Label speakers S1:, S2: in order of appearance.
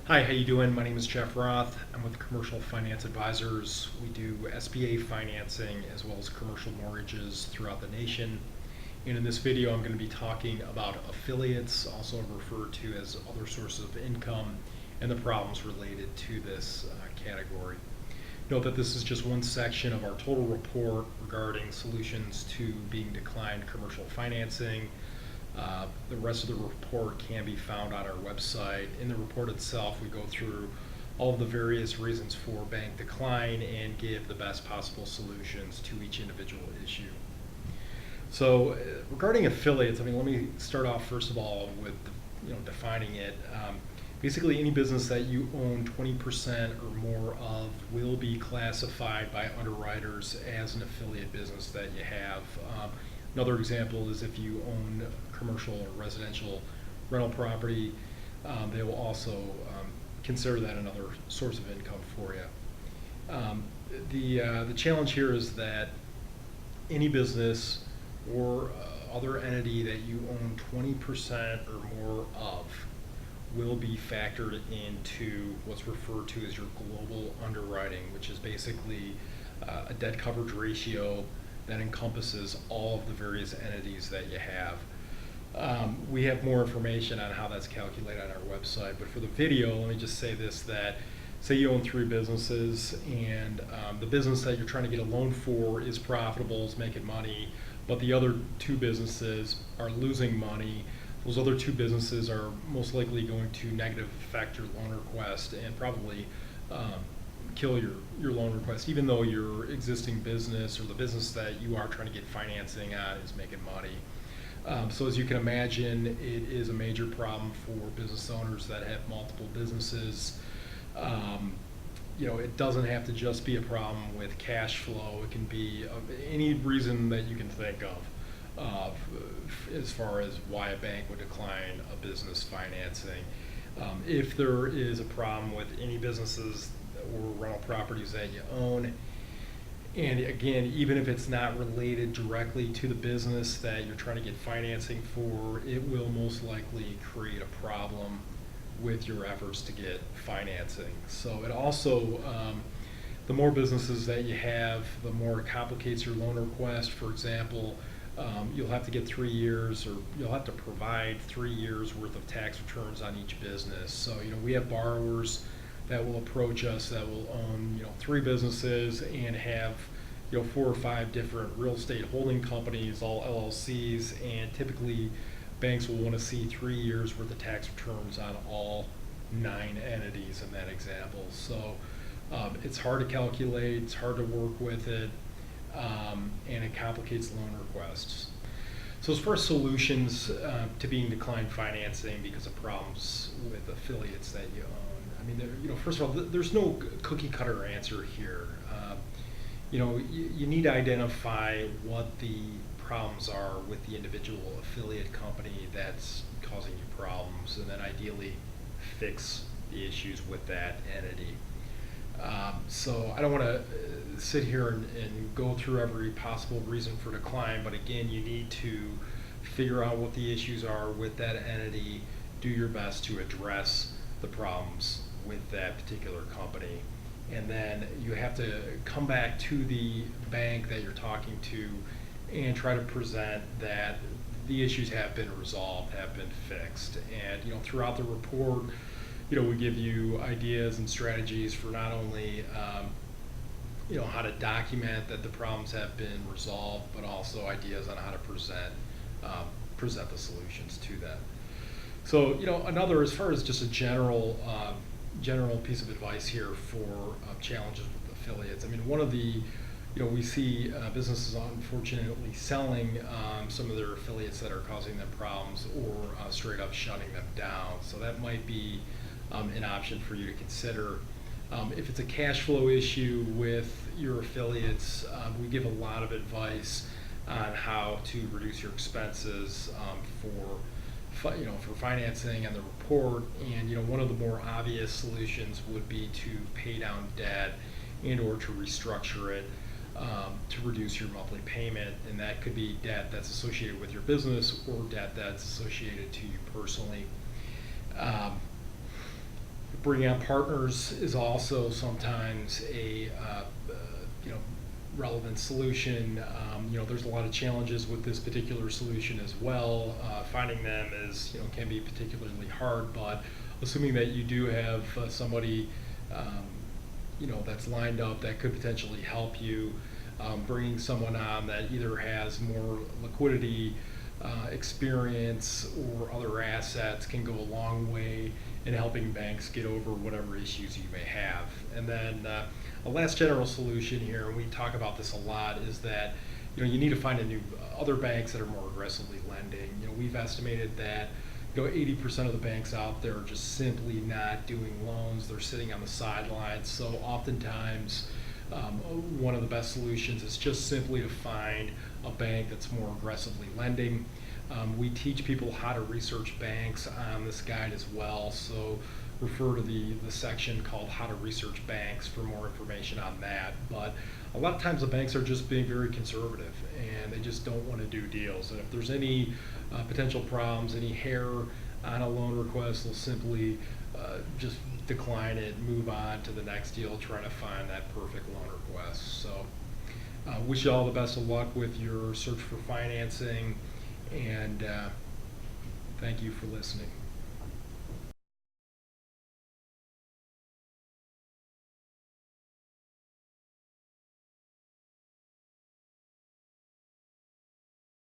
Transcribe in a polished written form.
S1: Hi, how you doing? My name is Jeff Roth. I'm with Commercial Finance Advisors. We do SBA financing as well as commercial mortgages throughout the nation. And in this video, I'm going to be talking about affiliates, also referred to as other sources of income, and the problems related to this category. Note that this is just one section of our total report regarding solutions to being declined commercial financing. The rest of the report can be found on our website. In the report itself, we go through all of the various reasons for bank decline and give the best possible solutions to each individual issue. So regarding affiliates, let me start off first of all with defining it. Basically, any business that you own 20% or more of will be classified by underwriters as an affiliate business that you have. Another example is if you own commercial or residential rental property, they will also consider that another source of income for you. The challenge here is that any business or other entity that you own 20% or more of will be factored into what's referred to as your global underwriting, which is basically a debt coverage ratio that encompasses all of the various entities that you have. We have more information on how that's calculated on our website, but for the video, let me just say this, that say you own 3 businesses and the business that you're trying to get a loan for is profitable, is making money, but the other 2 businesses are losing money. Those other 2 businesses are most likely going to negatively affect your loan request and probably kill your loan request, even though your existing business or the business that you are trying to get financing on is making money. So as you can imagine, it is a major problem for business owners that have multiple businesses. It doesn't have to just be a problem with cash flow. It can be any reason that you can think of as far as why a bank would decline a business financing. If there is a problem with any businesses or rental properties that you own, and again, even if it's not related directly to the business that you're trying to get financing for, it will most likely create a problem with your efforts to get financing. So it also, the more businesses that you have, the more it complicates your loan request. For example, you'll have to get 3 years, or you'll have to provide 3 years worth of tax returns on each business. So we have borrowers that will approach us that will own 3 businesses and have 4 or 5 different real estate holding companies, all LLCs, and typically banks will want to see 3 years worth of tax returns on all 9 entities in that example. So it's hard to calculate, it's hard to work with it, and it complicates loan requests. So as far as solutions to being declined financing because of problems with affiliates that you own, first of all, there's no cookie cutter answer here. You need to identify what the problems are with the individual affiliate company that's causing you problems, and then ideally fix the issues with that entity. So I don't want to sit here and go through every possible reason for decline, but again, you need to figure out what the issues are with that entity, do your best to address the problems with that particular company, and then you have to come back to the bank that you're talking to and try to present that the issues have been resolved, have been fixed. And throughout the report, we give you ideas and strategies for not only how to document that the problems have been resolved, but also ideas on how to present the solutions to them. So another, as far as just a general piece of advice here for challenges with affiliates. One of the we see businesses unfortunately selling some of their affiliates that are causing them problems, or straight up shutting them down. So that might be an option for you to consider. If it's a cash flow issue with your affiliates, we give a lot of advice on how to reduce your expenses for financing and the report. And one of the more obvious solutions would be to pay down debt and or to restructure it to reduce your monthly payment, and that could be debt that's associated with your business or debt that's associated to you personally. Bringing on partners is also sometimes a you know, relevant solution. There's a lot of challenges with this particular solution as well. Finding them is, can be particularly hard, but assuming that you do have somebody that's lined up that could potentially help you, bringing someone on that either has more liquidity, experience, or other assets can go a long way in helping banks get over whatever issues you may have. And then a last general solution here, and we talk about this a lot, is that you need to find other banks that are more aggressively lending. We've estimated that 80% of the banks out there are just simply not doing loans. They're sitting on the sidelines. So oftentimes, one of the best solutions is just simply to find a bank that's more aggressively lending. We teach people how to research banks on this guide as well. So refer to the section called How to Research Banks for more information on that. But a lot of times the banks are just being very conservative and they just don't want to do deals. And if there's any potential problems, any hair on a loan request, they'll simply just decline it, move on to the next deal, trying to find that perfect loan request. So wish you all the best of luck with your search for financing, and thank you for listening.